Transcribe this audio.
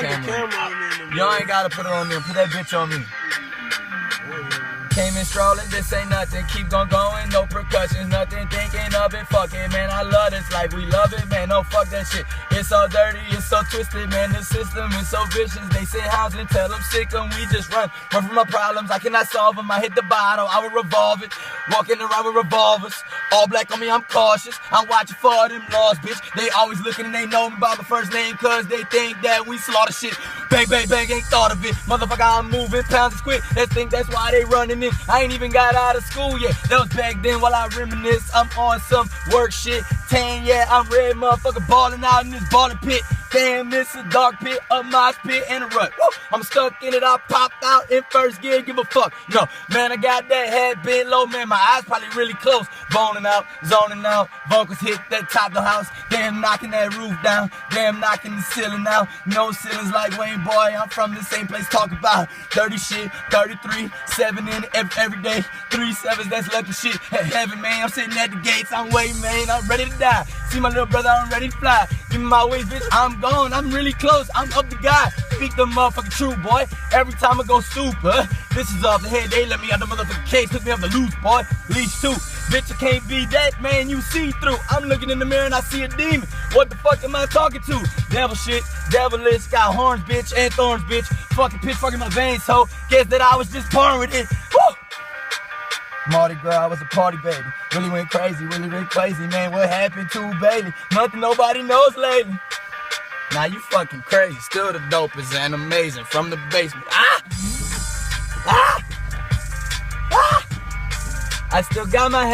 camera. Y'all ain't gotta put it on me. Put that bitch on me. Came in strolling, this ain't nothing. Keep on going, no percussions, nothing thinking of it. Fuck it, man, I love this life. We love it, man. No, fuck that shit. It's so dirty, it's so twisted, man. The system is so vicious. They say hounds and tell them sick them. We just run from my problems. I cannot solve them. I hit the bottle, I will revolve it. Walking around with revolvers. All black on me, I'm cautious. I'm watching for them laws, bitch. They always looking and they know me by my first name, cause they think that we slaughter shit. Bang, bang, bang, ain't thought of it. Motherfucker, I'm moving, pounds is quick. That's why they running in. I ain't even got out of school yet. That was back then while I reminisce. I'm on some work shit. 10, yeah, I'm red, motherfucker, balling out in this balling pit. Damn, this a dark pit, a mosh pit, and a rut. Woo! I'm stuck in it, I popped out in first gear, give a fuck. No, man, I got that head bent low, man, my eyes probably really close. Boning out, zoning out, vocals hit that top of the house. Damn, knocking that roof down, damn, knocking the ceiling out. No ceilings like Wayne, boy, I'm from the same place, talk about dirty shit, 33, 7 in every day, 3 7s, that's lucky shit. Heaven, man, I'm sitting at the gates, I'm waiting, man, I'm ready to die. See my little brother, I'm ready to fly. Give me my waist, bitch, I'm gone, I'm really close, I'm up the guy. Speak the motherfucking truth, boy. Every time I go super, this is off the head, they let me out the motherfucking cage, took me off the loose, boy. Leash too. Bitch, I can't be that, man, you see through. I'm looking in the mirror and I see a demon. What the fuck am I talking to? Devil shit, devilish, got horns, bitch, and thorns, bitch. Fucking pitch, fucking my veins, ho. Guess that I was just born with it. Woo! Mardi Gras, I was a party baby. Really went crazy, man. What happened to Bailey? Nothing nobody knows lately. Now you fucking crazy. Still the dopest and amazing from the basement. I still got my head.